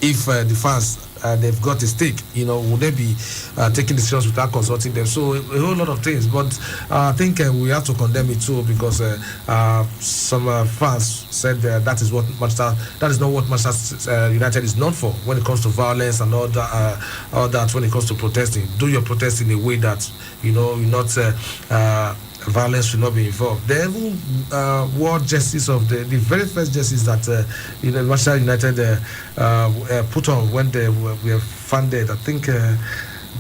if the fans they've got a stake, would they be taking decisions without consulting them? So a whole lot of things. But I think we have to condemn it too, because some fans said that is not what Manchester United is known for when it comes to violence and all that. When it comes to protesting, do your protest in a way that you're not. Violence should not be involved. They even wore jerseys of the very first jerseys that Manchester United put on when they were funded. I think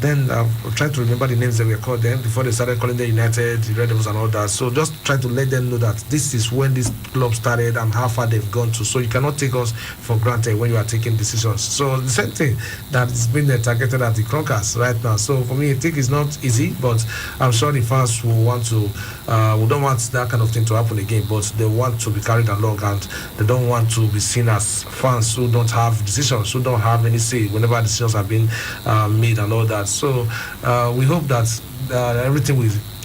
then I'm trying to remember the names that were called then before they started calling them United, the Red Devils and all that. So just trying to let them know that this is when this club started and how far they've gone to. So you cannot take us for granted when you are taking decisions. So the same thing that is being targeted at the Croncers right now. So for me, I think it's not easy, but I'm sure the fans will want to, we don't want that kind of thing to happen again, but they want to be carried along, and they don't want to be seen as fans who don't have decisions, who don't have any say whenever decisions are being made and all that. So we hope that everything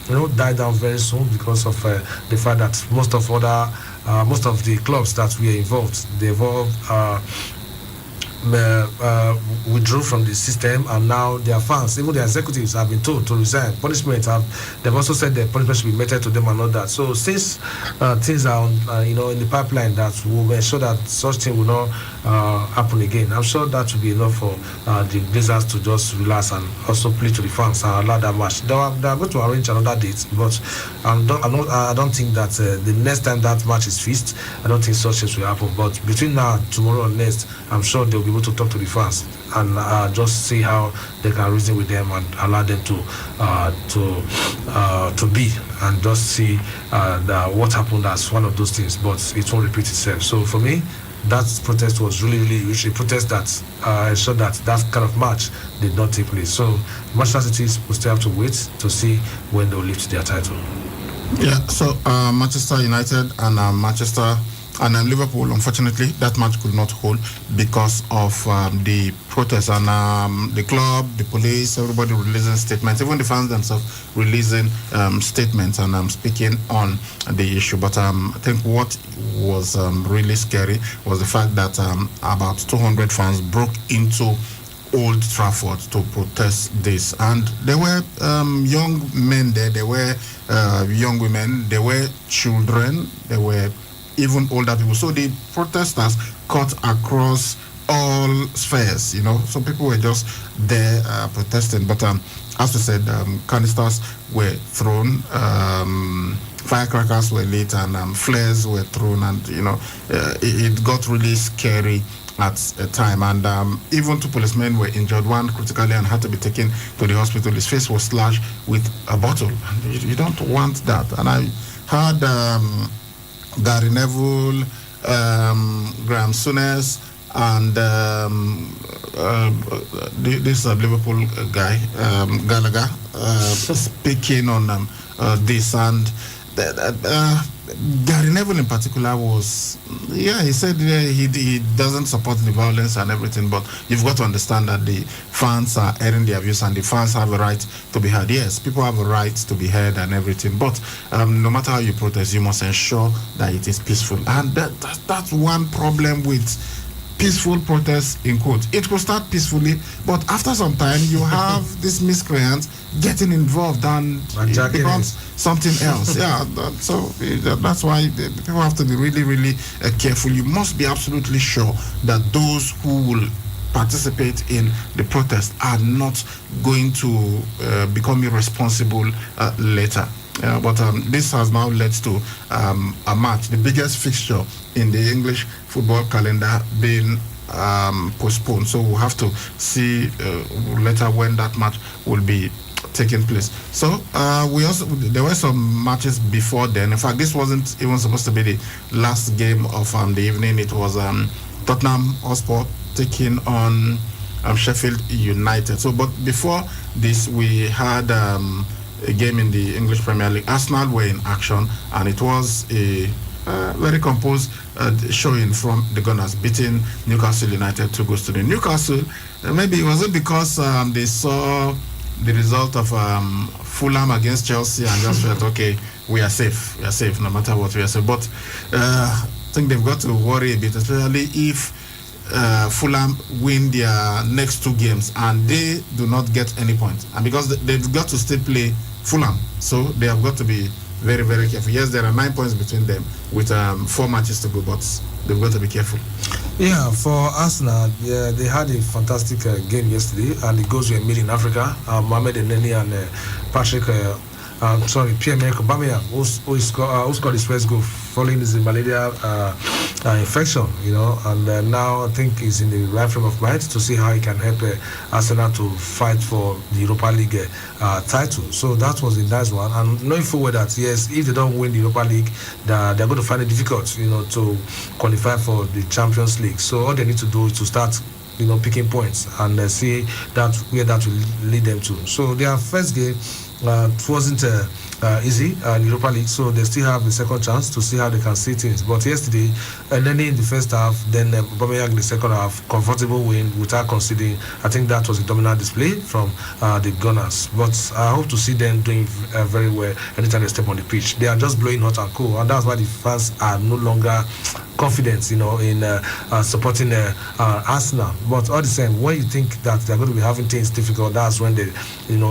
will die down very soon, because of the fact that most of the clubs that we are involved, they've all withdrew from the system, and now their fans, even their executives, have been told to resign. They've also said the punishment should be meted to them and all that. So since things are in the pipeline, that will ensure that such thing will not happen again. I'm sure that will be enough for the Glazers to just relax and also play to the fans and allow that match. They are going to arrange another date, but I don't think that the next time that match is fixed, I don't think such things will happen. But between now, tomorrow, and next, I'm sure they'll be able to talk to the fans and just see how they can reason with them and allow them to be, and just see what happened as one of those things, but it won't repeat itself. So for me, that protest was really, really huge. A protest that ensured that kind of match did not take place. So Manchester City will still have to wait to see when they'll lift their title. Yeah, so Manchester United and Manchester and Liverpool, unfortunately, that match could not hold because of the protests, and the club, the police, everybody releasing statements, even the fans themselves releasing statements and speaking on the issue. But I think what was really scary was the fact that about 200 fans broke into Old Trafford to protest this, and there were young men there were young women, there were children, there were even older people. So the protesters cut across all spheres, so people were just there protesting. But as we said, canisters were thrown, firecrackers were lit, and flares were thrown, and it got really scary at a time, and even two policemen were injured, one critically, and had to be taken to the hospital. His face was slashed with a bottle. You don't want that. And I heard Gary Neville, Graham Souness, and this Liverpool guy, Gallagher, speaking on this, and Gary Neville in particular was, he said he doesn't support the violence and everything, but you've got to understand that the fans are airing their views, and the fans have a right to be heard. Yes, people have a right to be heard and everything, but no matter how you protest, you must ensure that it is peaceful. And that's one problem with peaceful protests, in quotes. It will start peacefully, but after some time you have these miscreants getting involved, and it becomes something else. So that's why people have to be really, really careful. You must be absolutely sure that those who will participate in the protest are not going to become irresponsible later. But this has now led to a match, the biggest fixture in the English football calendar, being postponed. So we'll have to see later when that match will be taking place. So there were some matches before then. In fact, this wasn't even supposed to be the last game of the evening. It was Tottenham Hotspur taking on Sheffield United. So, but before this, we had a game in the English Premier League. Arsenal were in action, and it was a very composed showing from the Gunners, beating Newcastle United 2-0. Newcastle, maybe it wasn't because they saw the result of Fulham against Chelsea and just felt, okay, we are safe, no matter what, we are safe. But I think they've got to worry a bit, especially if Fulham win their next 2 games and they do not get any points, and because they've got to still play Fulham, so they have got to be very, very careful. Yes, there are 9 points between them with 4 matches to go, but they've got to be careful. Yeah, for Arsenal, they had a fantastic game yesterday, and the goals were made in Africa. Mohamed Elneny and Pierre-Emerick Aubameyang, who scored his first goal following his malaria infection, and now I think he's in the right frame of mind to see how he can help Arsenal to fight for the Europa League title. So that was a nice one, and knowing full well that yes, if they don't win the Europa League, they're going to find it difficult, to qualify for the Champions League. So all they need to do is to start picking points and see that where that will lead them to. So their first game wasn't easy in Europa League, so they still have the second chance to see how they can see things. But yesterday, and then in the first half, then Aubameyang in the second half, comfortable win without conceding. I think that was a dominant display from the Gunners. But I hope to see them doing very well anytime they step on the pitch. They are just blowing hot and cool, and that's why the fans are no longer confident, in supporting Arsenal. But all the same, when you think that they're going to be having things difficult, that's when they,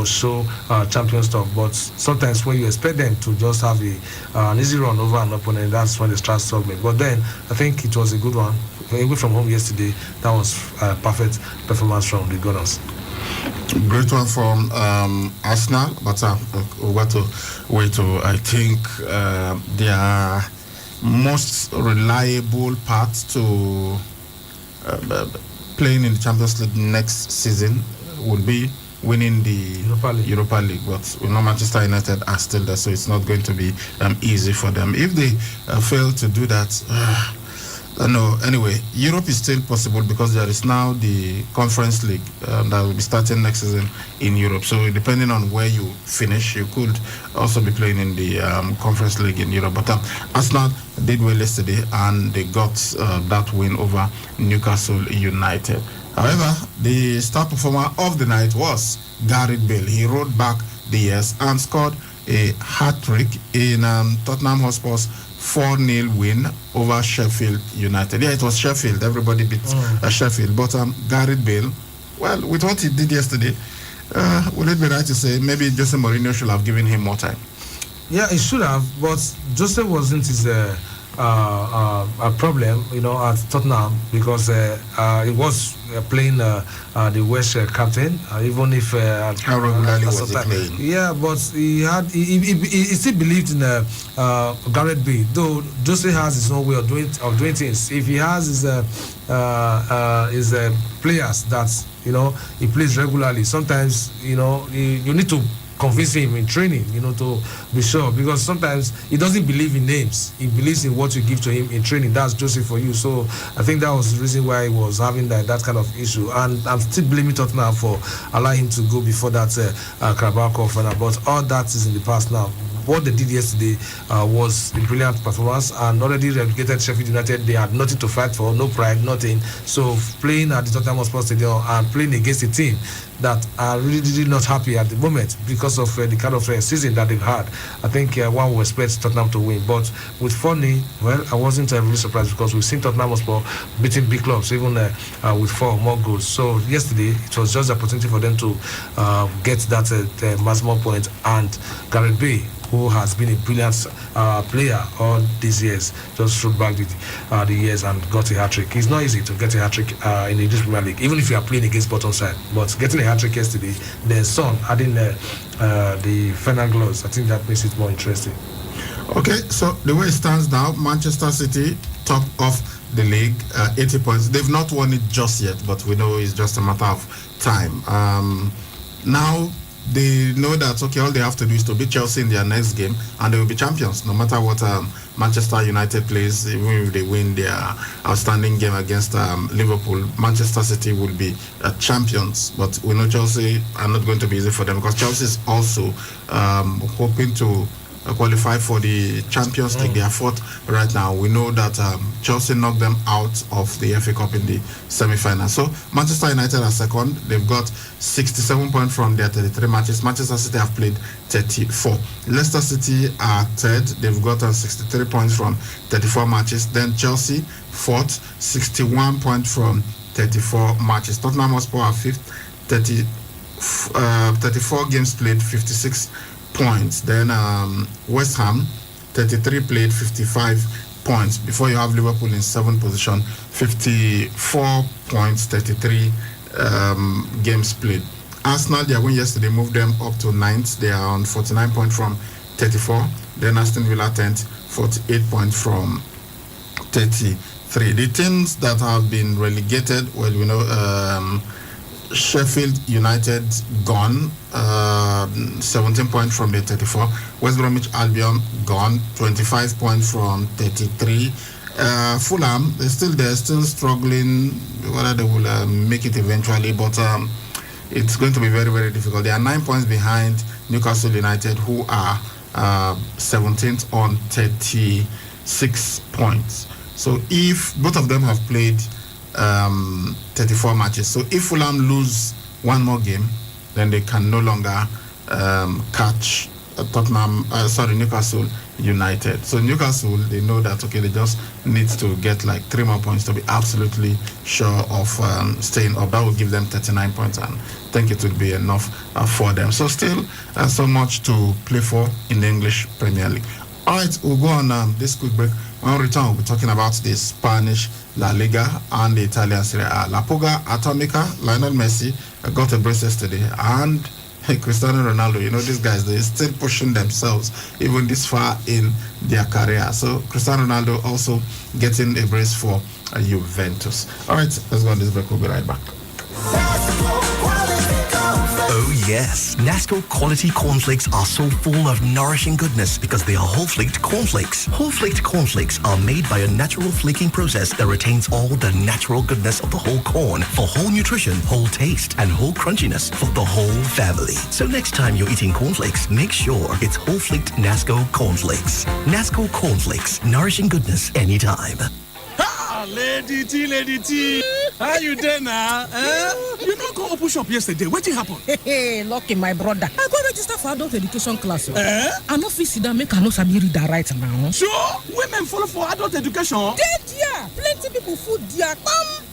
show champion stuff. But sometimes when you expect them to just have an easy run over an opponent, that's when they start struggling. But then I think it was a good one. Away from home yesterday, that was a perfect performance from the Gunners. Great one from Arsenal, but we got to wait to, I think, their most reliable path to playing in the Champions League next season would be winning the Europa League. But we know Manchester United are still there, so it's not going to be easy for them. If they fail to do that, no, anyway, Europe is still possible because there is now the Conference League that will be starting next season in Europe. So depending on where you finish, you could also be playing in the Conference League in Europe. But Arsenal did well yesterday and they got that win over Newcastle United. However, the star performer of the night was Gareth Bale. He rode back the years and scored a hat-trick in Tottenham Hotspur's 4-0 win over Sheffield United. Yeah, it was Sheffield. Everybody beat Sheffield. But Gareth Bale, well, with what he did yesterday, would it be right to say maybe Jose Mourinho should have given him more time? Yeah, he should have, but Jose wasn't his a problem, at Tottenham because he was playing the West captain, even if how regularly was he playing? Yeah, but he still believed in Gareth Bale. Though Jose has his own way of doing things. If he has his players that he plays regularly, sometimes you need to convince him in training, to be sure, because sometimes he doesn't believe in names. He believes in what you give to him in training. That's Jose for you. So I think that was the reason why he was having that kind of issue. And I'm still blaming Tottenham for allowing him to go before that Carabao Cup final. But all that is in the past now. What they did yesterday was a brilliant performance, and already relegated Sheffield United, they had nothing to fight for, no pride, nothing. So playing at the Tottenham Hotspur Stadium and playing against a team that are really not happy at the moment because of the kind of season that they've had, I think one would expect Tottenham to win. But with 4-0, well, I wasn't really surprised because we've seen Tottenham Hotspur beating big clubs, even with 4 more goals. So yesterday, it was just an opportunity for them to get that maximum point, and Gareth Bale, who has been a brilliant player all these years, just rode back the years and got a hat-trick. It's not easy to get a hat-trick in the English Premier League, even if you are playing against bottom side. But getting a hat-trick yesterday, then Son adding the final gloves, I think that makes it more interesting. Okay, so the way it stands now, Manchester City, top of the league, 80 points. They've not won it just yet, but we know it's just a matter of time. Now, they know that, okay, all they have to do is to beat Chelsea in their next game and they will be champions no matter what Manchester United plays. Even if they win their outstanding game against Liverpool, Manchester City will be champions. But we know Chelsea are not going to be easy for them because Chelsea is also hoping to qualify for the Champions League. They are fourth right now. We know that Chelsea knocked them out of the FA Cup in the semi-final. So Manchester United are second. They've got 67 points from their 33 matches. Manchester City have played 34. Leicester City are third. They've got 63 points from 34 matches. Then Chelsea fourth, 61 points from 34 matches. Tottenham Hotspur are fifth, 34 games played, 56 points. Then West Ham, 33 played, 55 points. Before you have Liverpool in seventh position, 54 points, 33 games played. Arsenal, their win yesterday moved them up to ninth. They are on 49 points from 34. Then Aston Villa 10th, 48 points from 33. The teams that have been relegated, well, we know Sheffield United gone, 17 points from the 34. West Bromwich Albion gone, 25 points from 33. Fulham, they're still there, still struggling whether they will make it eventually, but it's going to be very, very difficult. They are 9 points behind Newcastle United, who are 17th on 36 points. So if both of them have played 34 matches, so if Fulham lose one more game, then they can no longer catch Newcastle United. So Newcastle, they know that, okay, they just need to get like 3 more points to be absolutely sure of staying up. That will give them 39 points, and I think it would be enough for them. So still so much to play for in the English Premier League. All right, we'll go on this quick break. When we return, we'll be talking about the Spanish La Liga and the Italian Serie A. La Puga Atomica, Lionel Messi got a brace yesterday, and Cristiano Ronaldo, you know, these guys, they're still pushing themselves even this far in their career. So Cristiano Ronaldo also getting a brace for Juventus. All right, let's go on this break. We'll be right back. Oh yes, Nasco quality cornflakes are so full of nourishing goodness because they are whole-flaked cornflakes. Whole-flaked cornflakes are made by a natural flaking process that retains all the natural goodness of the whole corn for whole nutrition, whole taste, and whole crunchiness for the whole family. So next time you're eating cornflakes, make sure it's whole-flaked Nasco cornflakes. Nasco cornflakes, nourishing goodness anytime. Lady T. How you there now? You not go open shop yesterday. What happened? Hey, lucky my brother. I go register for adult education class. I no fit sit down make I no sabi read and write now. Sure, women follow for adult education. Yeah, plenty people full there.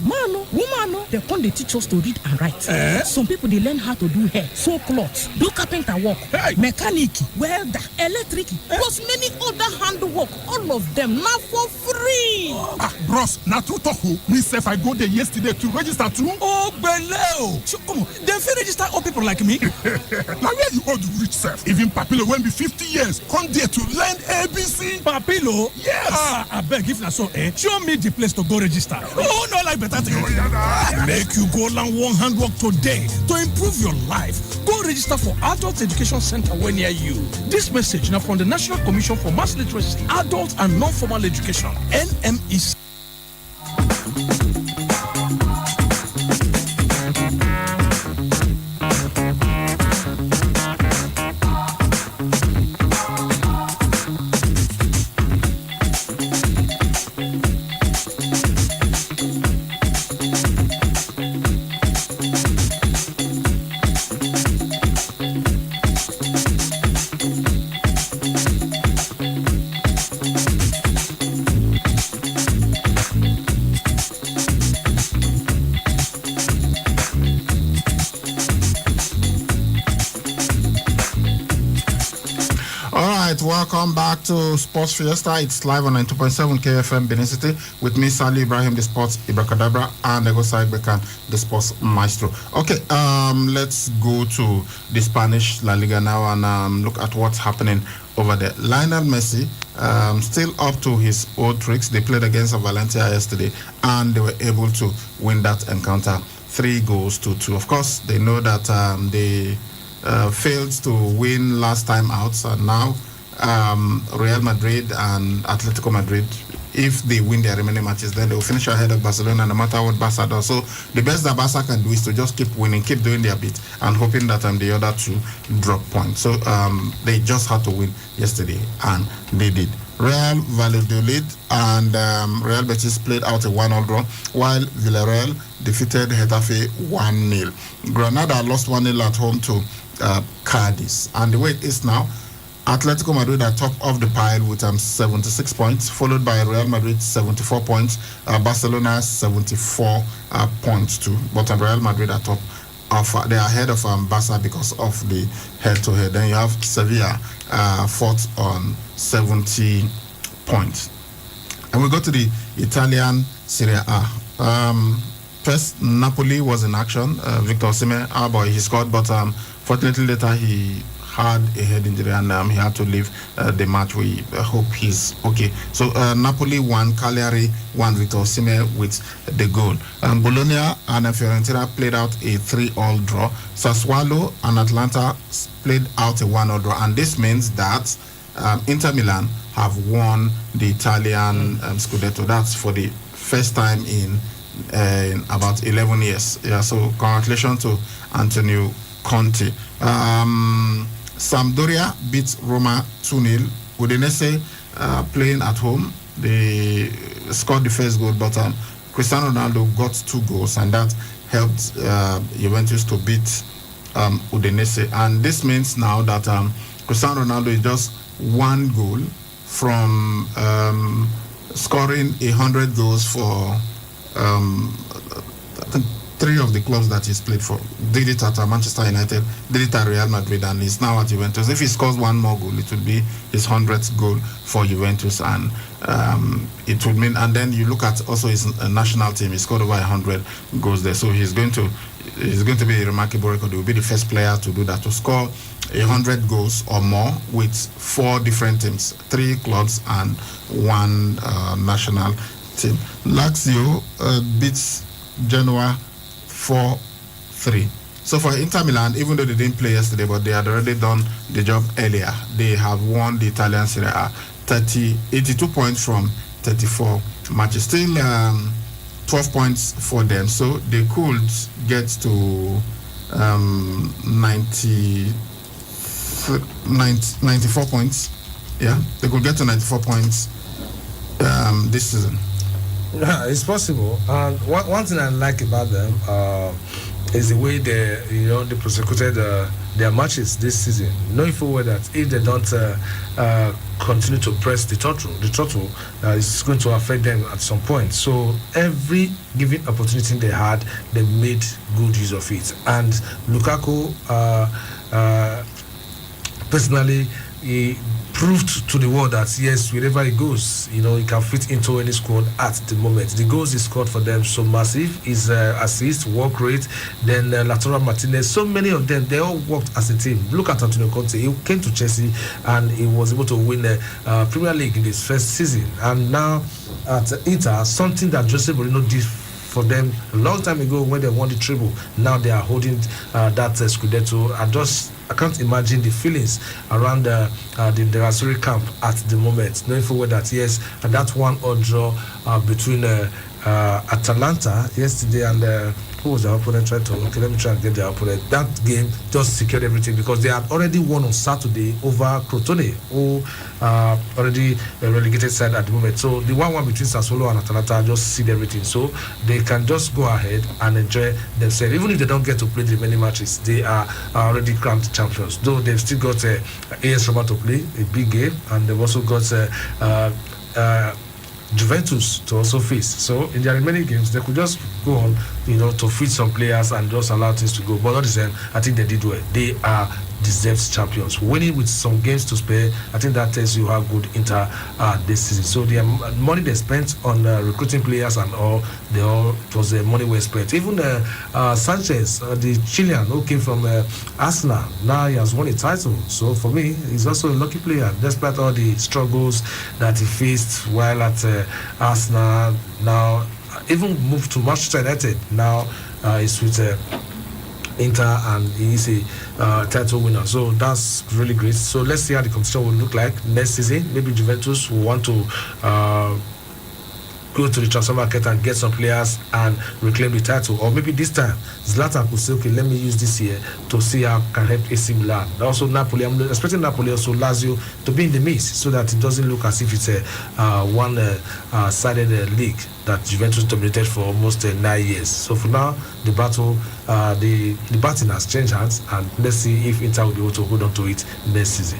Man, woman, they come they teach us to read and write. Some people they learn how to do hair, sew clothes, do carpenter work, mechanic, welder, electric, plus many other handwork. All of them now for free. Bros, na true talk. Me self I go there yesterday to register too. Oh, beleo. So come on, they fit register all people like me. Now where you all the rich self? Even Papilo when be 50 years, come there to learn ABC. Papilo? Yes. I beg if na so, show me the place to go register. Oh, no, like better thing. Make you go learn one handwork today to improve your life. Go register for Adult Education Center when near you. This message now from the National Commission for Mass Literacy, Adult and Non-Formal Education, NMEC. Welcome back to Sports Fiesta. It's live on 92.7 KFM Benin City with me, Sally Ibrahim, the Sports Ibrakadabra, and Ego Bekan, the Sports Maestro. Okay, let's go to the Spanish La Liga now and look at what's happening over there. Lionel Messi, still up to his old tricks. They played against Valencia yesterday, and they were able to win that encounter 3-2. Of course, they know that they failed to win last time out, so now Real Madrid and Atletico Madrid, if they win their remaining matches, then they will finish ahead of Barcelona no matter what Barca does. So the best that Barca can do is to just keep winning, keep doing their bit, and hoping that the other two drop points. So they just had to win yesterday, and they did. Real Valladolid and Real Betis played out a 1-1 draw, while Villarreal defeated Getafe 1-0. Granada lost 1-0 at home to Cadiz. And the way it is now, Atletico Madrid are top of the pile with 76 points, followed by Real Madrid 74 points, Barcelona 74 points too. But Real Madrid are top. They are ahead of Barca because of the head-to-head. Then you have Sevilla fourth on 70 points. And we go to the Italian Serie A. First, Napoli was in action. Victor Osimhen, our boy, he scored, but fortunately later he had a head injury and he had to leave the match. We hope he's okay. So Napoli won, Cagliari won, Victor Osimhen with the goal. Bologna and Fiorentina played out a 3-3 draw. Sassuolo and Atalanta played out a 1-1 draw, and this means that Inter Milan have won the Italian Scudetto. That's for the first time in about 11 years. Yeah, so congratulations to Antonio Conte. Sampdoria beat Roma 2-0. Udinese playing at home. They scored the first goal, but Cristiano Ronaldo got 2 goals, and that helped Juventus to beat Udinese. And this means now that Cristiano Ronaldo is just 1 goal from scoring 100 goals for I think 3 of the clubs that he's played for. Did it at Manchester United, did it at Real Madrid, and he's now at Juventus. If he scores 1 more goal, it would be his 100th goal for Juventus, and it would mean. And then you look at also his national team; he scored over 100 goals there. So he's going to be a remarkable record. He will be the first player to do that, to score 100 goals or more with 4 different teams, 3 clubs and 1 national team. Lazio beats Genoa 4-3. So for Inter Milan, even though they didn't play yesterday, but they had already done the job earlier, they have won the Italian Serie A, 82 points from 34 matches. Still 12 points for them, so they could get to 94 points. Yeah, they could get to 94 points this season. Yeah, it's possible. And one thing I like about them is the way they prosecuted their matches this season, knowing full well that if they don't continue to press the throttle is going to affect them at some point. So every given opportunity they had, they made good use of it. And Lukaku, personally, he proved to the world that yes, wherever he goes, he can fit into any squad at the moment. The goals he scored for them so massive. His assist, work rate, then Lautaro Martinez, so many of them, they all worked as a team. Look at Antonio Conte. He came to Chelsea and he was able to win the Premier League in his first season. And now at Inter, something that Jose Mourinho did for them a long time ago when they won the treble. Now they are holding that Scudetto. I can't imagine the feelings around the Nerazzurri camp at the moment, knowing for that yes, and that 1-1 draw between Atalanta yesterday and who was the opponent? Let me try and get the opponent. That game just secured everything because they had already won on Saturday over Crotone, who already relegated side at the moment. So the 1-1 between Sassuolo and Atalanta just sealed everything. So they can just go ahead and enjoy themselves. Even if they don't get to play the remaining matches, they are already crowned champions. Though they've still got AS Roma to play, a big game, and they've also got Juventus to also face. So in their remaining games, they could just go on, to feed some players and just allow things to go. But not the same. I think they did well. They are deserved champions. Winning with some games to spare, I think that tells you how good Inter are this season. So the money they spent on recruiting players and all, it was the money well spent. Even Sanchez, the Chilean who came from Arsenal, now he has won a title. So for me, he's also a lucky player, despite all the struggles that he faced while at Arsenal. Now, even moved to Manchester United. Now he's with Inter, and he is a title winner. So that's really great. So let's see how the competition will look like next season. Maybe Juventus will want to go to the transfer market and get some players and reclaim the title, or maybe this time Zlatan could say, okay, let me use this year to see how can help AC Milan. Also Napoli, I'm expecting Napoli, also Lazio to be in the mix so that it doesn't look as if it's a one-sided league that Juventus dominated for almost 9 years. So for now, the battle has changed hands, and let's see if Inter will be able to hold on to it next season.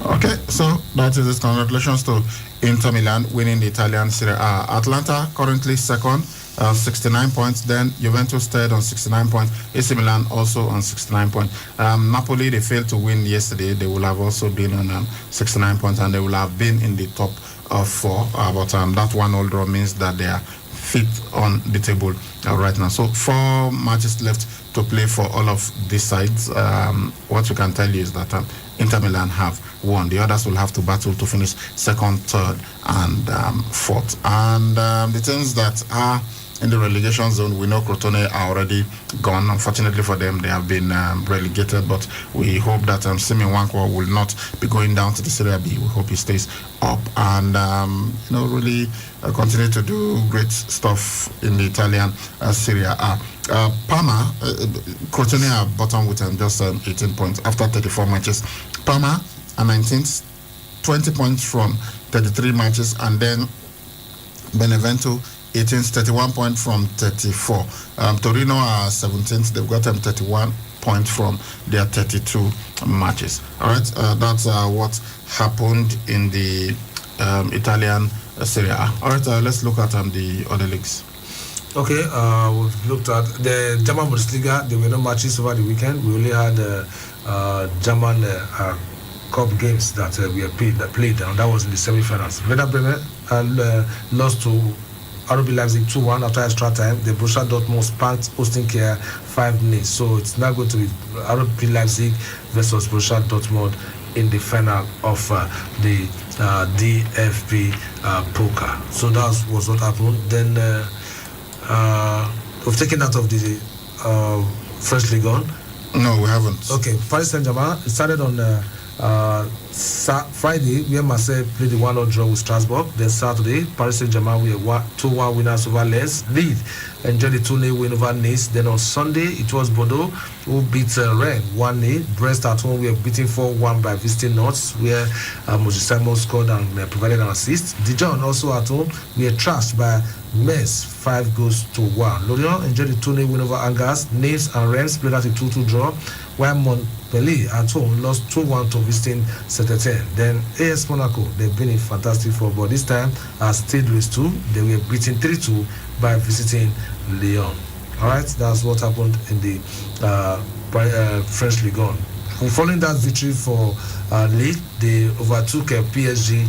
Okay, so that is it. Congratulations to Inter Milan winning the Italian Serie A. Atlanta currently second, 69 points. Then Juventus third on 69 points. AC Milan also on 69 points. Napoli, they failed to win yesterday. They will have also been on 69 points, and they will have been in the top of 4. But that 1-1 draw means that they are fifth on the table right now. So 4 matches left to play for all of these sides. What we can tell you is that Inter Milan have won. The others will have to battle to finish second, third, and fourth. And the teams that are in the relegation zone, we know Crotone are already gone. Unfortunately for them, they have been relegated, but we hope that Simi Nwankwo will not be going down to the Serie B. We hope he stays up and really continue to do great stuff in the Italian Serie A. Parma, Crotone are bottom with just 18 points after 34 matches. Parma are 19th, 20 points from 33 matches, and then Benevento 18th, 31 points from 34. Torino are 17th. They've got 31 points from their 32 matches. All right, that's what happened in the Italian Serie A. All right, let's look at the other leagues. Okay, we've looked at the German Bundesliga. There were no matches over the weekend. We only had German Cup games that we played, and that was in the semi-finals. Werder Bremen lost to RB Leipzig 2-1 after extra time. The Borussia Dortmund spanked Austin Kiel 5-0. So it's now going to be RB Leipzig versus Borussia Dortmund in the final of the DFB Pokal. So that was what happened. Then we've taken out of the French Ligue 1. No, we haven't. Okay, Paris Saint-Germain. It started on Friday, where Marseille played the 1-0 draw with Strasbourg. Then Saturday, Paris Saint-Germain were 2-1 winners over Lens. Lille enjoyed the 2-0 win over Nice. Then on Sunday, it was Bordeaux who beat Rennes 1-0. Brest at home were beaten 4-1 by visiting Nantes, where Moses Simon scored and provided an assist. Dijon also at home were trashed by Metz 5-1. Lorient enjoyed the 2-0 win over Angers. Nice and Rennes played at a 2-2 draw, while Montpellier at home lost 2-1 to visiting Saint-Etienne. Then AS Monaco, they've been in fantastic football. This time at Stade Louis II, they were beaten 3-2 by visiting Lyon. Alright, that's what happened in the French Ligue 1. Following that victory for Lille, they overtook PSG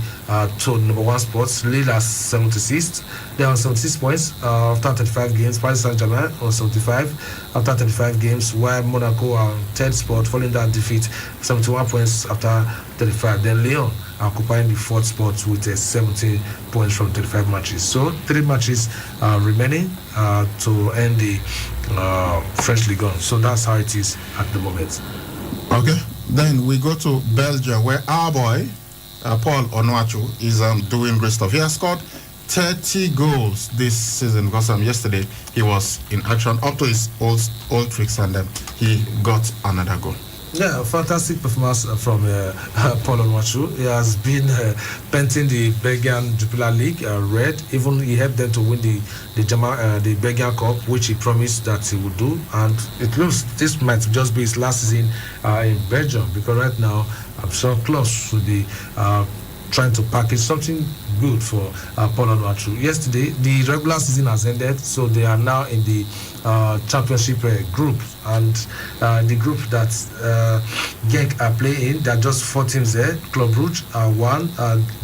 to number 1 spots. Lille are 76th. They are on 76 points after 35 games. Paris Saint-Germain on 75 after 35 games, while Monaco are on 3rd spot following that defeat, 71 points after 35. Then Lyon are occupying the 4th spot with 70 points from 35 matches. So 3 matches remaining to end the French Ligue 1. So that's how it is at the moment. Okay, then we go to Belgium, where our boy Paul Onuachu is doing great stuff. He has scored 30 goals this season because yesterday he was in action up to his old tricks, and he got another goal. Yeah, fantastic performance from Paul Onuachu. He has been painting the Belgian Jupiler League red. Even he helped them to win the Belgian Cup, which he promised that he would do. And it looks this might just be his last season in Belgium, because right now I'm sure Klopp should be trying to package something good for Paul Onuachu. Yesterday, the regular season has ended, so they are now in the championship group, and the group that Genk are playing, there are just 4 teams there. Club Brugge are 1,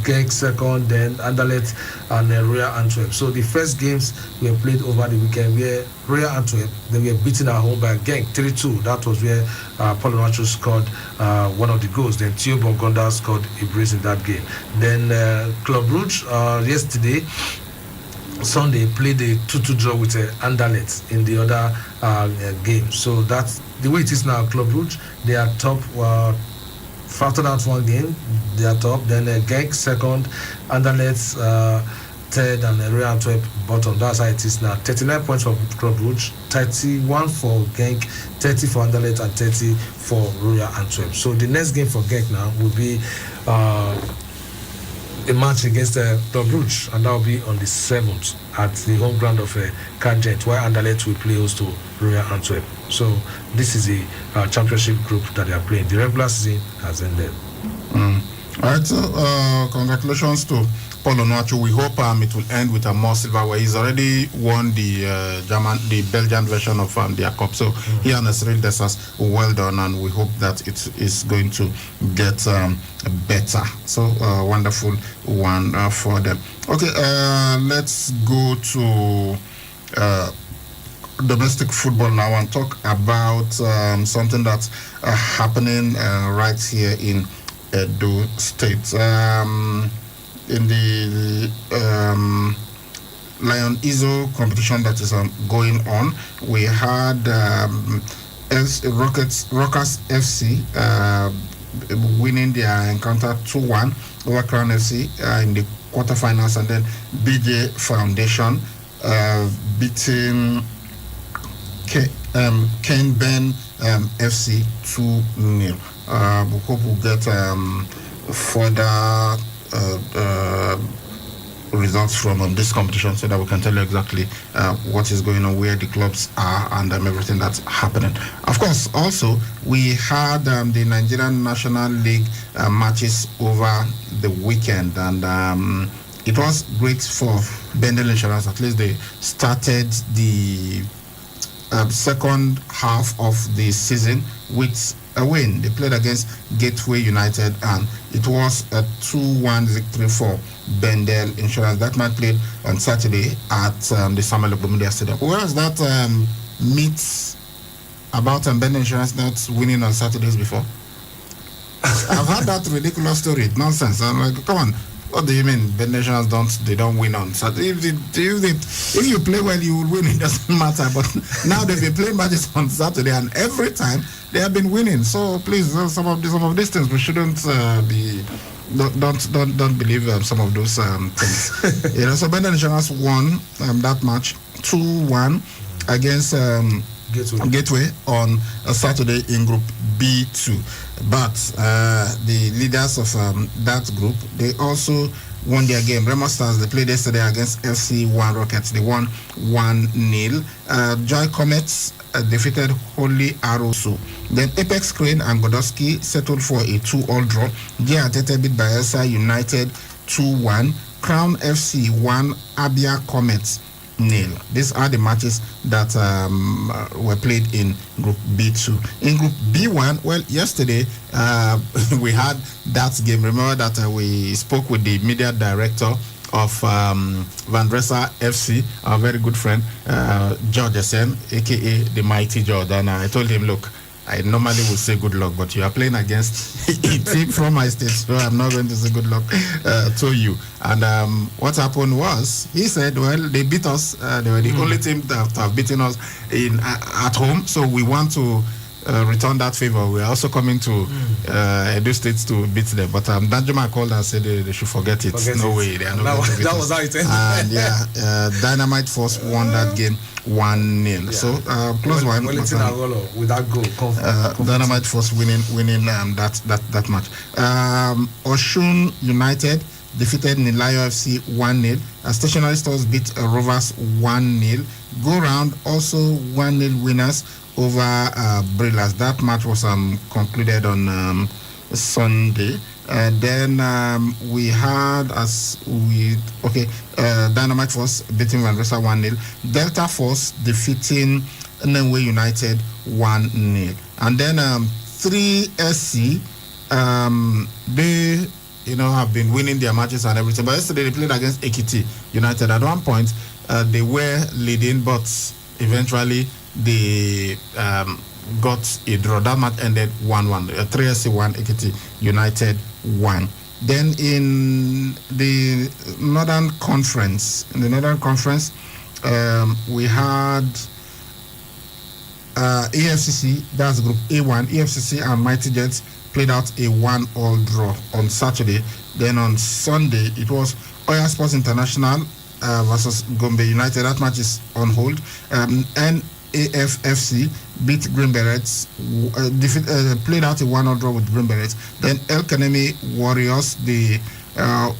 Genk second, then Anderlecht and Royal Antwerp. So the first games were played over the weekend, where Royal Antwerp, they were beaten at home by Genk 3-2. That was where Paul Onuachu scored one of the goals. Then Theo Bongonda scored a brace in that game. Then Club Brugge yesterday Sunday played a 2-2 draw with Anderlecht in the other game. So that's the way it is now. Club Brugge, they are top. After that one game, they are top. Then Genk second, Anderlecht third, and Royal Antwerp bottom. That's how it is now. 39 points for Club Brugge, 31 for Genk, 30 for Anderlecht, and 30 for Royal Antwerp. So the next game for Genk now will be a match against Club Brugge, and that will be on the 7th at the home ground of Cardiff, where Anderlecht will play host to Royal Antwerp. So this is the championship group that they are playing. The regular season has ended. All right, so congratulations to Paul Onuachu. We hope it will end with a more silverware. He's already won the Belgian version of their cup. So he and Cyril Dessers, well done, and we hope that it is going to get better. So wonderful one for them. Okay, let's go to domestic football now and talk about something that's happening right here in Edo State. In the Lion Izo competition that is going on, we had Rockers FC winning their encounter 2-1 over Crown FC in the quarterfinals, and then BJ Foundation beating Ken Ben FC 2-0. We hope we'll get further results from this competition so that we can tell you exactly what is going on, where the clubs are, and everything that's happening. Of course, also we had the Nigerian National League matches over the weekend, and it was great for Bendel Insurance. At least they started the second half of the season with a win. They played against Gateway United, and it was a 2-1 victory for Bendel Insurance. That match played on Saturday at the Samuel Ogbomudia Stadium. Whereas that myths about Bendel Insurance not winning on Saturdays before? I've heard that ridiculous story. Nonsense. I'm like, come on. What do you mean? Bendel Insurance don't win on Saturday? If you play well, you will win. It doesn't matter. But now they've been playing matches on Saturday, and every time they have been winning. So please, some of these things we shouldn't be. Don't believe some of those things. So Bendel Insurance won that match 2-1 against Gateway on a Saturday in Group B2. But the leaders of that group, they also won their game. Remo Stars, they played yesterday against FC1 Rockets. They won 1-0. Joy Comets defeated Holy Aroso. Then Apex Crane and Godowski settled for a 2-all draw. Gia Tete beat Bayelsa United 2-1. Crown FC 1, Abia Comets 0. These are the matches that were played in Group B2. In Group B1, well, yesterday we had that game. Remember that we spoke with the media director of Van Dressa FC, our very good friend, George Essen, a.k.a. the Mighty George. And I told him, look, I normally would say good luck, but you are playing against a team from my state, so I'm not going to say good luck to you. And what happened was, he said, well, they beat us. They were the only team that have beaten us at home, so we want to return that favor. We are also coming to Edo State to beat them. But Danjuma called and said they should forget it. No way. They are not going to beat that us. was how it ended. And Dynamite Force won that game 1-0. Yeah. So close one. With that goal. Dynamite Force winning that match. Oshun United defeated Nilayo FC 1-0. Stationary Stores beat Rovers 1-0. Go round also 1-0 winners over Brillas. That match was concluded on Sunday. Then we had Dynamite Force beating Van Dressa 1-0. Delta Force defeating Nenwe United 1-0. And then 3SC, they have been winning their matches and everything. But yesterday they played against Ekiti United. At one point they were leading, but eventually they got a draw. That match ended 1-1. 3SC 1, Ekiti United 1. Then in the Northern Conference, we had AFCC, that's Group A1. AFCC and Mighty Jets played out a 1-1 draw on Saturday. Then on Sunday, it was Oya Sports International versus Gombe United. That match is on hold. NAFFC beat Green Berets, played out a 1-1 draw with Green Berets. Then El Kanemi Warriors, they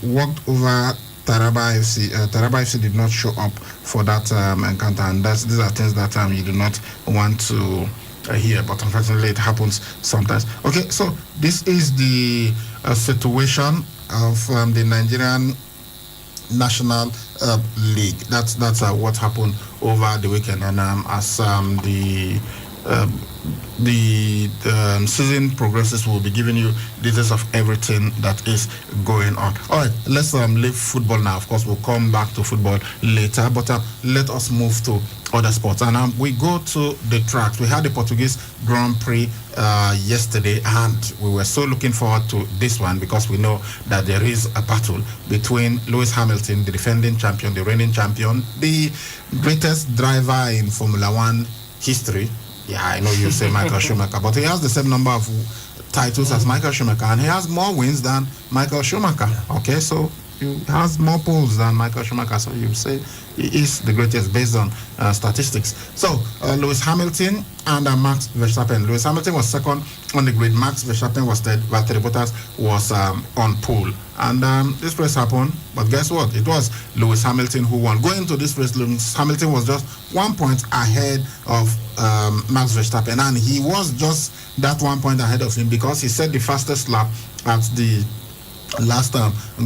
walked over Taraba FC. Taraba FC did not show up for that encounter, and these are things that you do not want to hear, but unfortunately it happens sometimes. Okay, so this is the situation of the Nigerian National League. That's what happened over the weekend, and as the season progresses, we'll be giving you details of everything that is going on. All right, let's leave football now. Of course, we'll come back to football later, but let us move to other sports. And we go to the tracks. We had the Portuguese Grand Prix yesterday, and we were so looking forward to this one because we know that there is a battle between Lewis Hamilton, the defending champion, the reigning champion, the greatest driver in Formula One history. Yeah, I know you say Michael Schumacher, but he has the same number of titles as Michael Schumacher, and he has more wins than Michael Schumacher. Okay, so he has more poles than Michael Schumacher, so you say he is the greatest based on statistics. So, Lewis Hamilton and Max Verstappen. Lewis Hamilton was second on the grid. Max Verstappen was third. Valtteri Bottas was on pole. And this race happened, but guess what? It was Lewis Hamilton who won. Going into this race, Lewis Hamilton was just 1 point ahead of Max Verstappen, and he was just that 1 point ahead of him because he set the fastest lap at the last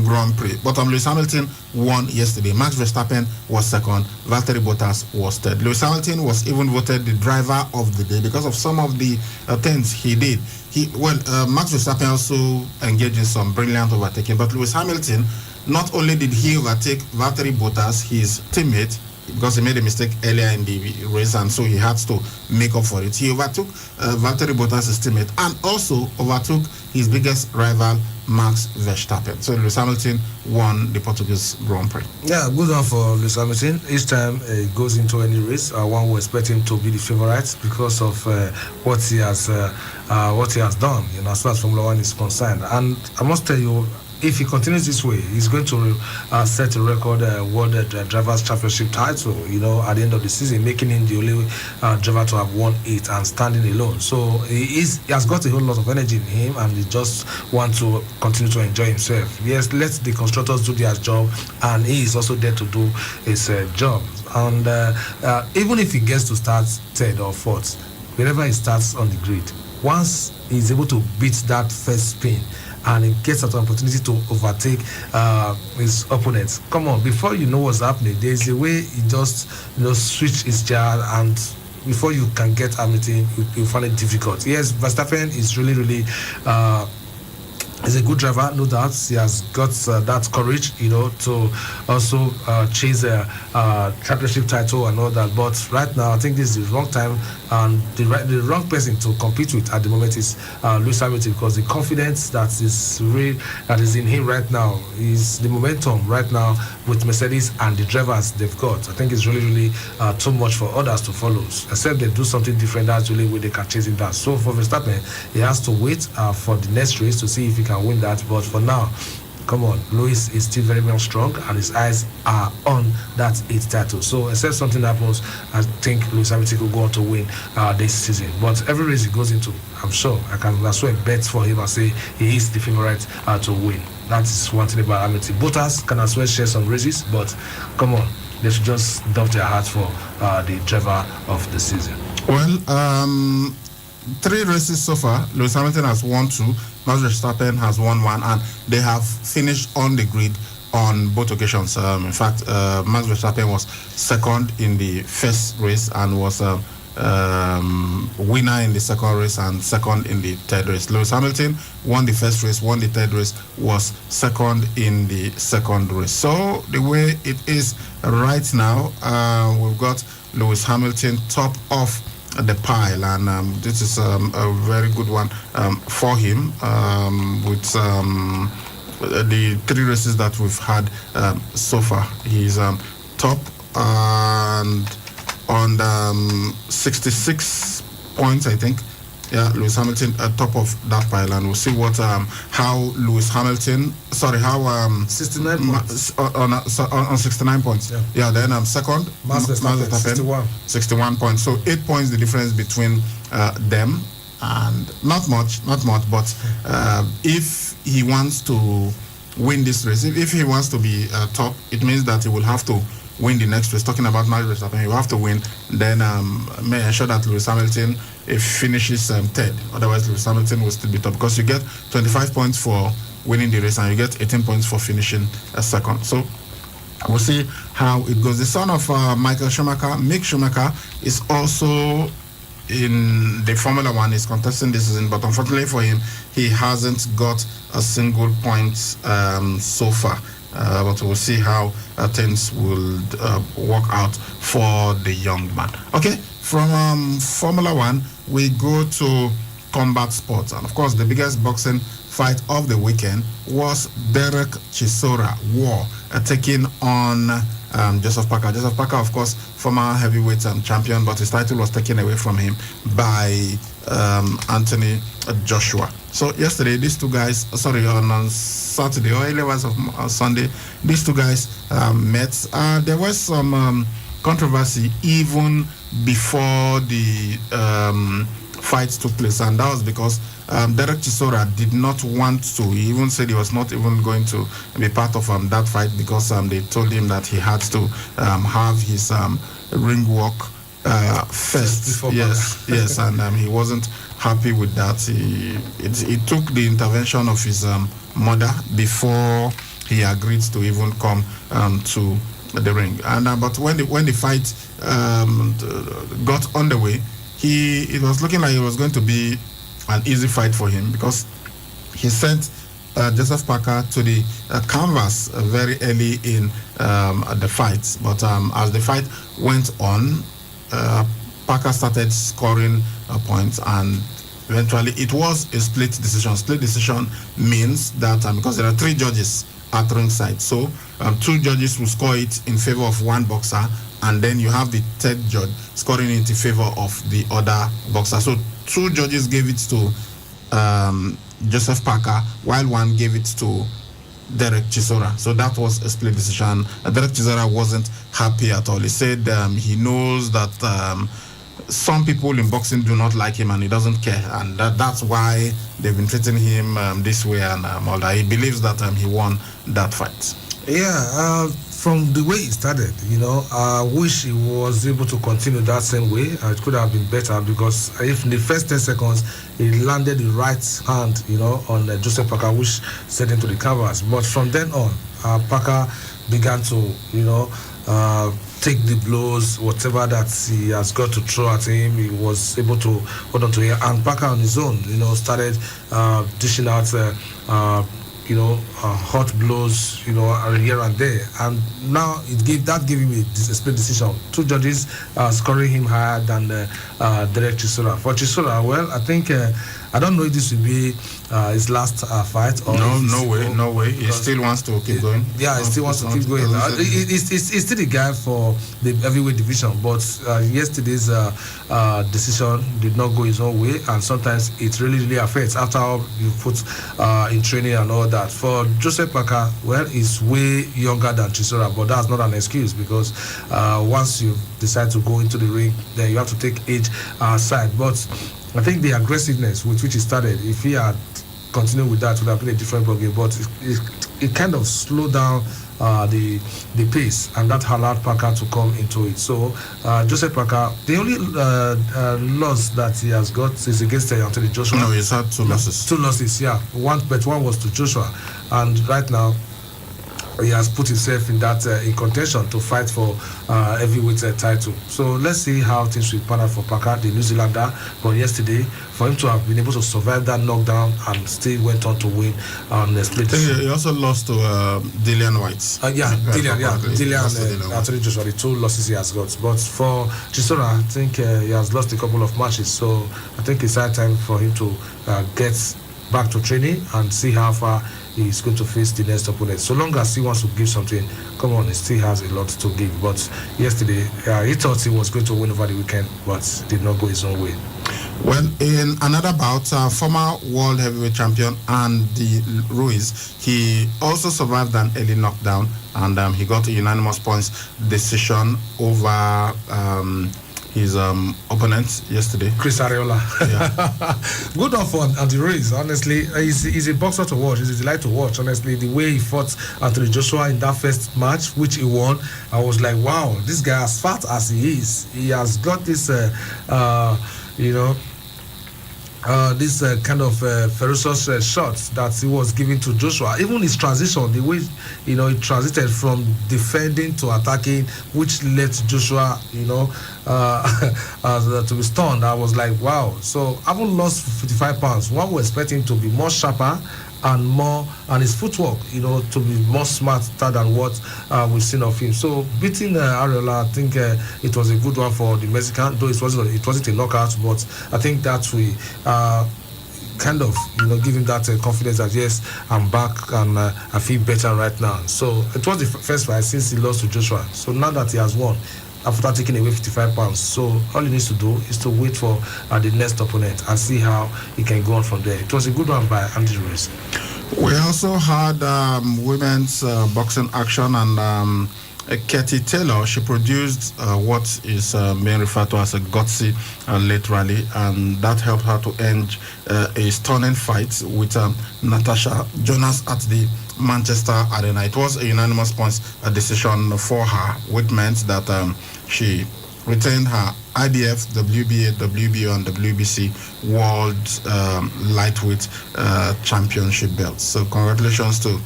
Grand Prix. But Lewis Hamilton won yesterday. Max Verstappen was second. Valtteri Bottas was third. Lewis Hamilton was even voted the driver of the day because of some of the things he did. Max Verstappen also engaged in some brilliant overtaking, but Lewis Hamilton, not only did he overtake Valtteri Bottas, his teammate, because he made a mistake earlier in the race, and so he had to make up for it. He overtook Valtteri Bottas' teammate and also overtook his biggest rival, Max Verstappen. So Lewis Hamilton won the Portuguese Grand Prix. Yeah, good one for Lewis Hamilton. Each time he goes into any race, one will expect him to be the favorite because of what he has done, as far as Formula One is concerned. And I must tell you, if he continues this way, he's going to set a record World Drivers' Championship title, at the end of the season, making him the only driver to have won it and standing alone. So he has got a whole lot of energy in him, and he just wants to continue to enjoy himself. Yes, let the constructors do their job, and he is also there to do his job. And even if he gets to start third or fourth, wherever he starts on the grid, once he's able to beat that first spin, and he gets an opportunity to overtake his opponents. Come on, before you know what's happening, there's a way he just switch his gear, and before you can get Hamilton, you find it difficult. Yes, Verstappen is really he's a good driver, no doubt. He has got that courage, to also chase a championship title and all that. But right now, I think this is the wrong time, and the wrong person to compete with at the moment is Lewis Hamilton, because the confidence that is in him right now is the momentum right now with Mercedes and the drivers they've got. I think it's really too much for others to follow. Except they do something different, that's really where they can chase him down. So for Verstappen, he has to wait for the next race to see if he can win that. But for now, come on, Lewis is still very well strong, and his eyes are on that 8th title. So except something happens, I think Lewis Hamilton could go on to win this season. But every race he goes into, I'm sure I can as well bet for him and say he is the favorite to win. That is one thing about Hamilton. Bottas can as well share some races, but come on, they should just dump their hearts for the driver of the season. Well, 3 races so far. Lewis Hamilton has won 2. Max Verstappen has won 1, and they have finished on the grid on both occasions. In fact, Max Verstappen was second in the first race and was winner in the second race and second in the third race. Lewis Hamilton won the first race, won the third race, was second in the second race. So the way it is right now, we've got Lewis Hamilton top of the pile, and this is a very good one for him, with the 3 races that we've had so far. He's top and on 66 points, I think. Yeah, Lewis Hamilton at top of that pile, and we'll see what how Lewis Hamilton, how 69 points on 69 points. Yeah, then second Max Verstappen 61 points. So 8 points the difference between them, and not much, but if he wants to win this race, if he wants to be top, it means that he will have to win the next race. Talking about Max Verstappen, you have to win. Then may ensure that Lewis Hamilton finishes third. Otherwise, Lewis Hamilton will still be top, because you get 25 points for winning the race and you get 18 points for finishing second. So we'll see how it goes. The son of Michael Schumacher, Mick Schumacher, is also in the Formula One. Is contesting this season, but unfortunately for him, he hasn't got a single point so far. But we'll see how things will work out for the young man. Okay, from Formula One, we go to combat sports. And of course, the biggest boxing fight of the weekend was Derek Chisora War taking on Joseph Parker. Joseph Parker, of course, former heavyweight champion, but his title was taken away from him by Anthony Joshua. So yesterday, these two guys, on Saturday or early hours of Sunday, these two guys met. There was some controversy even before the fight took place, and that was because Derek Chisora did not want to. He even said he was not even going to be part of that fight, because they told him that he had to have his ring walk first. Yes, and he wasn't happy with that. He took the intervention of his mother before he agreed to even come to the ring. And but when the fight got underway, it was looking like it was going to be an easy fight for him, because he sent Joseph Parker to the canvas very early in the fight. But as the fight went on, Parker started scoring points, and eventually it was a split decision. Split decision means that because there are 3 judges at ringside, so 2 judges will score it in favor of one boxer, and then you have the 3rd judge scoring it in favor of the other boxer. So 2 judges gave it to Joseph Parker, while one gave it to Derek Chisora. So that was a split decision. Derek Chisora wasn't happy at all. He said he knows that some people in boxing do not like him and he doesn't care, and that's why they've been treating him this way and all that. He believes that he won that fight. Yeah, from the way it started, I wish he was able to continue that same way. It could have been better, because if in the first 10 seconds he landed the right hand, on Joseph Parker, which sent him to the canvas. But from then on, Parker began to, take the blows, whatever that he has got to throw at him, he was able to hold on to it. And Parker on his own, started dishing out hot blows, here and there. And now that gave him a split decision. 2 judges scoring him higher than Derek Chisora. For Chisora, well, I think I don't know if this will be his last fight. Or no way. He still wants to keep going. Yeah, he still wants to keep going. He's still the guy for the heavyweight division, but yesterday's decision did not go his own way, and sometimes it really affects after you put in training and all that. For Joseph Parker, well, he's way younger than Chisora, but that's not an excuse, because once you decide to go into the ring, then you have to take age aside. But I think the aggressiveness with which he started, if he had continued with that, would have been a different ballgame. But it kind of slowed down the pace, and that allowed Parker to come into it. So Joseph Parker, the only loss that he has got is against Anthony Joshua. No, he's had 2 losses. 2 losses, yeah. One was to Joshua, and right now he has put himself in that in contention to fight for heavyweight title. So let's see how things will pan out for Parker, the New Zealander. But yesterday, for him to have been able to survive that knockdown and still went on to win on the split. He also lost to Dillian White. Dillian Anthony Joshua, the 2 losses he has got. But for Chisora, I think he has lost a couple of matches. So I think it's high time for him to get back to training and see how far he's going to face the next opponent. So long as he wants to give something, come on, he still has a lot to give. But yesterday, he thought he was going to win over the weekend, but did not go his own way. Well, in another bout, former world heavyweight champion Andy Ruiz, he also survived an early knockdown, and he got a unanimous points decision over his opponent yesterday. Chris Arreola. Yeah. Good one for Andy Ruiz. Honestly, he's a boxer to watch. He's a delight to watch. Honestly, the way he fought Anthony Joshua in that first match, which he won, I was like, wow, this guy, as fat as he is, he has got this, this kind of ferocious shots that he was giving to Joshua. Even his transition, the way he transited from defending to attacking, which led Joshua, to be stunned. I was like, wow. So having lost 55 pounds, one would expect him to be more sharper and his footwork, to be more smarter than what we've seen of him. So beating Arreola, I think it was a good one for the Mexican, though it wasn't a knockout, but I think that we kind of give him that confidence that yes, I'm back and I feel better right now. So it was the first fight since he lost to Joshua. So now that he has won, after taking away 55 pounds, so all he needs to do is to wait for the next opponent and see how he can go on from there. It was a good one by Andy Ruiz. We also had women's boxing action, and Katie Taylor, she produced what is being referred to as a gutsy late rally, and that helped her to end a stunning fight with Natasha Jonas at the Manchester Arena. It was a unanimous points decision for her, which meant that she retained her IBF, WBA, WBO, and WBC World Lightweight Championship belts. So congratulations to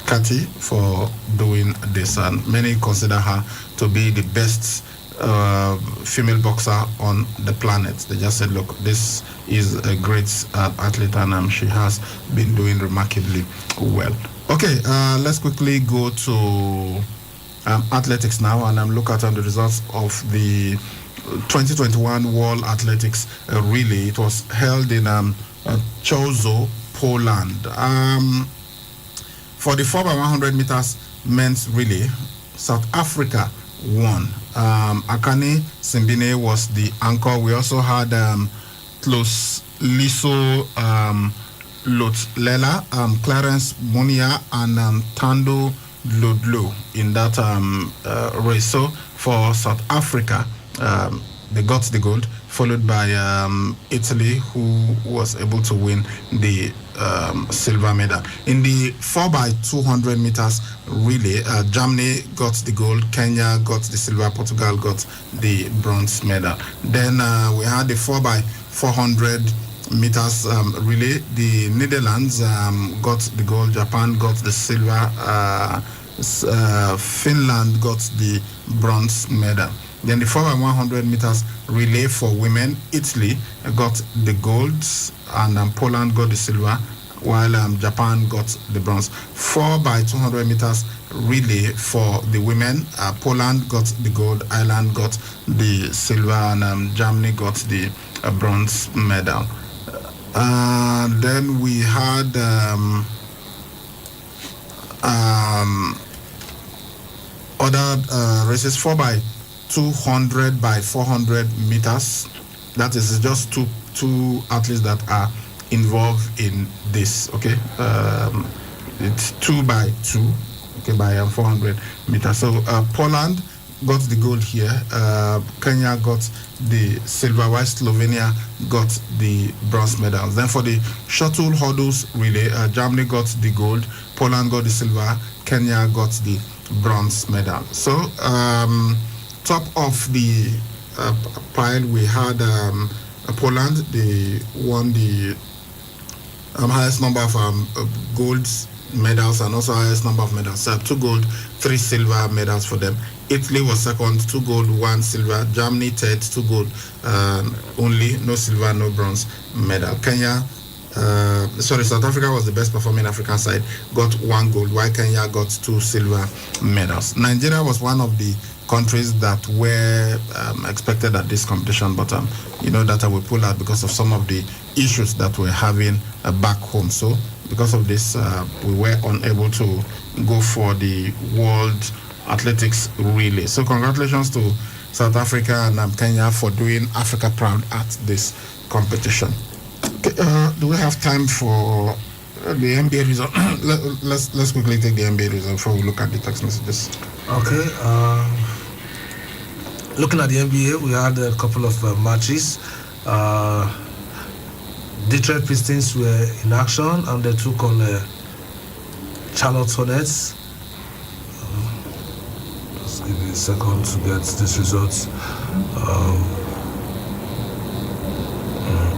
Kathy for doing this, and many consider her to be the best female boxer on the planet. They just said, look, this is a great athlete, and she has been doing remarkably well. Okay, let's quickly go to athletics now, and look at the results of the 2021 World Athletics Relay. It was held in Chozo, Poland. For the 4x100 meters men's relay, South Africa won. Akani Simbine was the anchor. We also had Tlosliso Lotlela, Clarence Munia, and Tando Lodlo in that race. So for South Africa, they got the gold, followed by Italy, who was able to win the silver medal. In the 4x200 meters relay, Germany got the gold, Kenya got the silver, Portugal got the bronze medal. Then we had the 4x400 meters relay. The Netherlands got the gold, Japan got the silver, Finland got the bronze medal. Then the 4x100 meters relay for women, Italy got the gold, and Poland got the silver, while Japan got the bronze. 4x200 meters relay for the women, Poland got the gold, Ireland got the silver, and Germany got the bronze medal. Then we had other races. 4x200 by 400 meters. That is just two athletes that are involved in this. Okay, it's 2x2. Okay, by 400 meters. So Poland got the gold here. Kenya got the silver, while Slovenia got the bronze medals. Then for the shuttle hurdles relay, Germany got the gold, Poland got the silver, Kenya got the bronze medal. So top of the pile, we had Poland. They won the highest number of gold medals, and also highest number of medals. 2 gold, 3 silver medals for them. Italy was second, 2 gold, 1 silver. Germany third, 2 gold, only, no silver, no bronze medal. South Africa was the best performing African side, got 1 gold, while Kenya got 2 silver medals. Nigeria was one of the countries that were expected at this competition, but that I will pull out because of some of the issues that we're having back home. So because of this, we were unable to go for the World Athletics Relay. So congratulations to South Africa and Kenya for doing Africa proud at this competition. Okay, do we have time for the NBA result? let's quickly take the NBA result before we look at the text messages. Okay. Looking at the NBA, we had a couple of matches. Detroit Pistons were in action and they took on Charlotte Hornets. Just give me a second to get these results.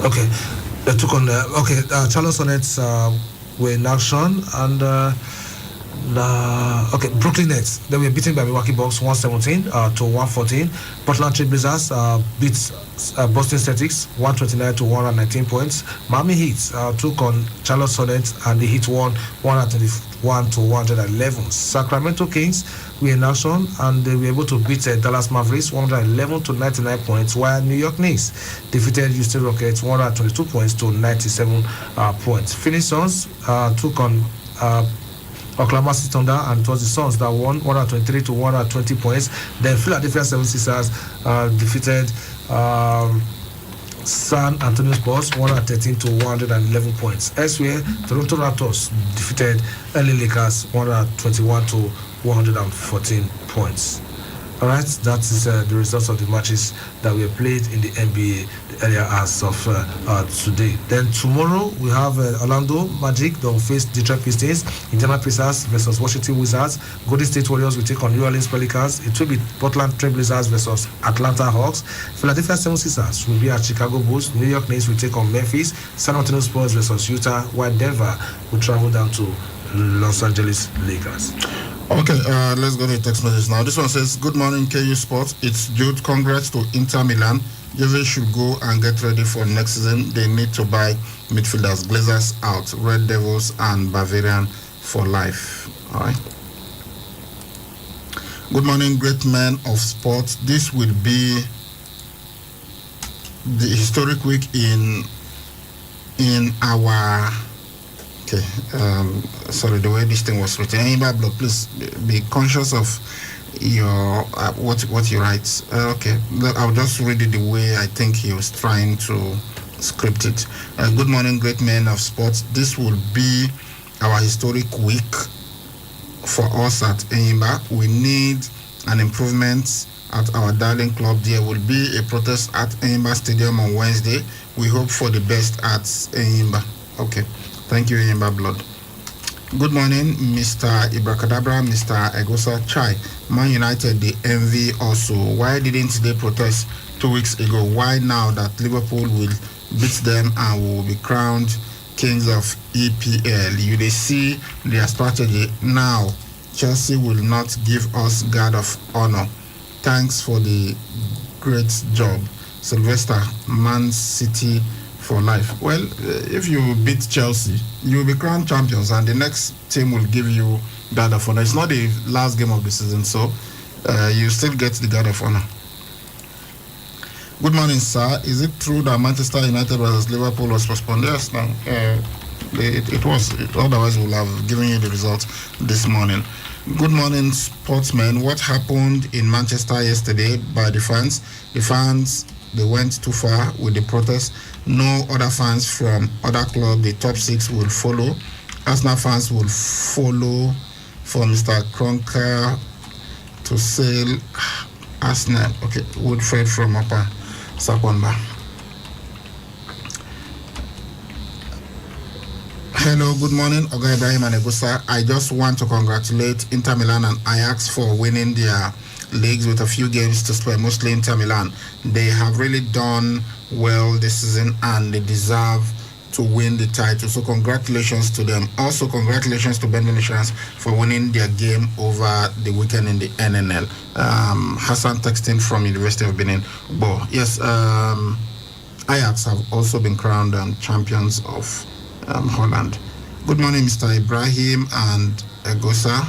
Okay, they took on Charlotte Hornets were in action and Brooklyn Nets, they were beaten by Milwaukee Bucks 117 to 114. Portland Trail Blazers beat Boston Celtics 129 to 119 points. Miami Heat took on Charlotte Hornets and the Heat won 121 to 111. Sacramento Kings were in action and they were able to beat Dallas Mavericks 111 to 99 points, while New York Knicks defeated Houston Rockets 122 points to 97 points. Phoenix Suns took on Oklahoma City Thunder, and it was the Suns that won 123 to 120 points. Then Philadelphia 76ers defeated San Antonio Spurs 113 to 111 points. Elsewhere, Toronto Raptors defeated LA Lakers 121 to 114 points. All right, that is the results of the matches that were played in the NBA earlier as of today. Then tomorrow we have Orlando Magic that will face Detroit Pistons, Indiana Pacers versus Washington Wizards, Golden State Warriors will take on New Orleans Pelicans, it will be Portland Trail Blazers versus Atlanta Hawks, Philadelphia 76ers will be at Chicago Bulls, New York Knicks will take on Memphis, San Antonio Spurs versus Utah, while Denver will travel down to Los Angeles Lakers. Okay, let's go to the text message now. This one says, good morning, KU Sports. It's Jude. Congrats to Inter Milan. Juve should go and get ready for next season. They need to buy midfielders. Glazers out. Red Devils and Bavarian for life. All right. Good morning, great men of sports. This will be the historic week in our... Okay, sorry, the way this thing was written. Anybody, please be conscious of your what you write. Okay, I'll just read it the way I think he was trying to script it. Good morning, great men of sports. This will be our historic week for us at Enyimba. We need an improvement at our darling club. There will be a protest at Enyimba Stadium on Wednesday. We hope for the best at Enyimba. Okay. Thank you, Enyimba Blood. Good morning, Mr. Ibrakadabra, Mr. Egosa Chai. Man United, they envy also. Why didn't they protest 2 weeks ago? Why now that Liverpool will beat them and will be crowned kings of EPL? You they see their strategy now. Chelsea will not give us guard of honor. Thanks for the great job. Sylvester, Man City for life. Well, if you beat Chelsea, you will be crowned champions and the next team will give you guard of honor. It's not the last game of the season, so you still get the guard of honor. Good morning, sir. Is it true that Manchester United versus Liverpool was postponed? Yes, no. It was. Otherwise, we'll have given you the results this morning. Good morning, sportsmen. What happened in Manchester yesterday by the fans? The fans, they went too far with the protest. No other fans from other clubs, the top six will follow. Arsenal fans will follow for Mr. Kroenke to sail Arsenal. Okay, Woodfred from Upper Sakwamba. Hello, good morning, Oga Ibrahim and Egusa. I just want to congratulate Inter Milan and Ajax for winning their leagues with a few games to spare, mostly Inter Milan. They have really done well this season and they deserve to win the title. So congratulations to them. Also congratulations to Bendel Insurance for winning their game over the weekend in the NNL. Hassan texting from University of Benin. Bo. Yes, Ajax have also been crowned champions of Holland. Good morning, Mr. Ibrahim and Egosa.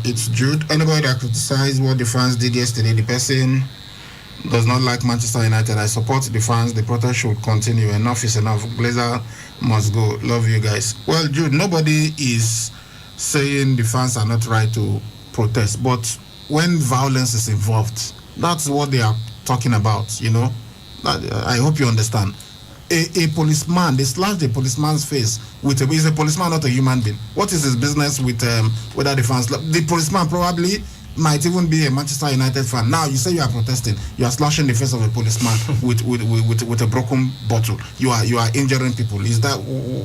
It's Jude. Anybody that criticized what the fans did yesterday, the person does not like Manchester United. I support the fans. The protest should continue. Enough is enough. Glazer must go. Love you guys. Well, Jude, nobody is saying the fans are not right to protest, but when violence is involved, that's what they are talking about, you know. I hope you understand. A policeman, they slashed a policeman's face with he's a policeman, not a human being. What is his business with whether the fans? The policeman probably might even be a Manchester United fan. Now you say you are protesting, you are slashing the face of a policeman with a broken bottle. You are injuring people. Is that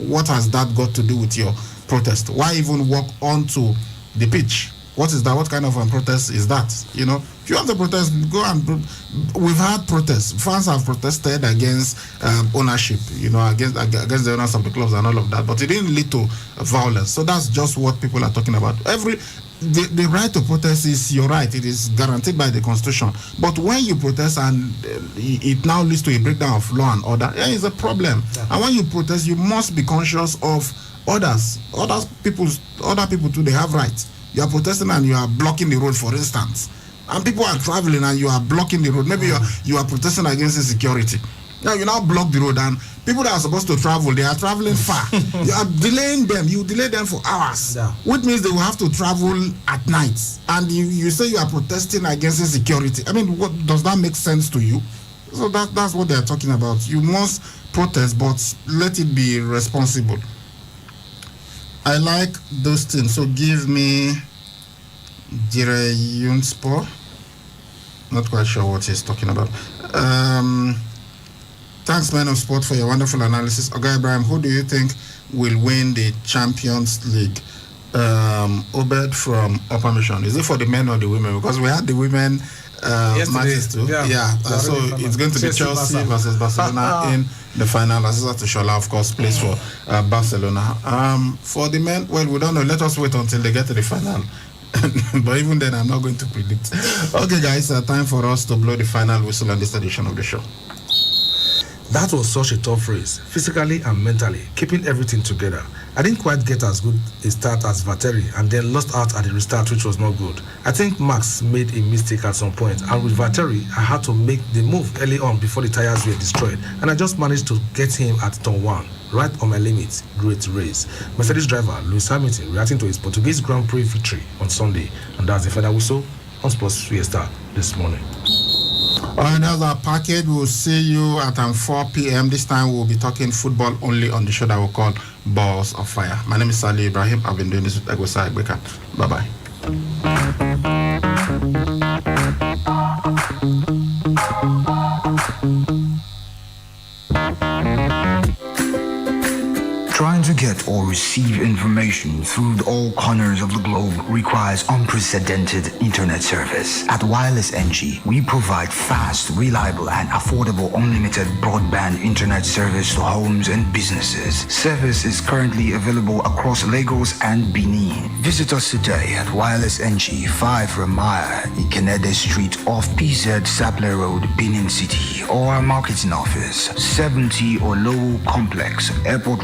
what has that got to do with your protest? Why even walk onto the pitch? What is that? What kind of protest is that? You know, if you want to protest, go and. We've had protests. Fans have protested against ownership. You know, against the owners of the clubs and all of that. But it didn't lead to violence. So that's just what people are talking about. The right to protest is your right. It is guaranteed by the Constitution. But when you protest and it now leads to a breakdown of law and order, there is a problem. Yeah. And when you protest, you must be conscious of others. Other people too. They have rights. You are protesting and you are blocking the road, for instance, and people are traveling and you are blocking the road. Maybe you are protesting against insecurity. Now you now block the road, and people that are supposed to travel, they are traveling far. You are delaying them. You delay them for hours, which means they will have to travel at night. And you say you are protesting against insecurity. I mean, what does that make sense to you? So that's what they are talking about. You must protest, but let it be responsible. I like those things, so give me Jire Yunspo. Not quite sure what he's talking about. Thanks, Man of Sport, for your wonderful analysis. Oga Ibrahim, who do you think will win the Champions League? Obed from Upper Mission. Is it for the men or the women? Because we had the women matches too. So it's going to be Chelsea versus Barcelona in the final. Aziza Tushola, of course, plays for Barcelona. For the men, well, we don't know. Let us wait until they get to the final. But even then, I'm not going to predict. Okay, guys, time for us to blow the final whistle on this edition of the show. That was such a tough race, physically and mentally, keeping everything together. I didn't quite get as good a start as Valtteri and then lost out at the restart, which was not good. I think Max made a mistake at some point, and with Valtteri, I had to make the move early on before the tires were destroyed, and I just managed to get him at turn 1, right on my limit. Great race. Mercedes driver Lewis Hamilton reacting to his Portuguese Grand Prix victory on Sunday, and that's the final whistle on Sports Fiesta this morning. Alright, that's our package. We'll see you at 4 p.m. This time we'll be talking football only on the show that we'll call Balls of Fire. My name is Sali Ibrahim. I've been doing this with Egosa Egbeka. Bye-bye. Trying to get or receive information through all corners of the globe requires unprecedented internet service. At Wireless NG, we provide fast, reliable, and affordable unlimited broadband internet service to homes and businesses. Service is currently available across Lagos and Benin. Visit us today at Wireless NG, 5 Ramaya, Ikenede Street off PZ Sapler Road, Benin City, or our marketing office, 70 Olowo Complex, Airport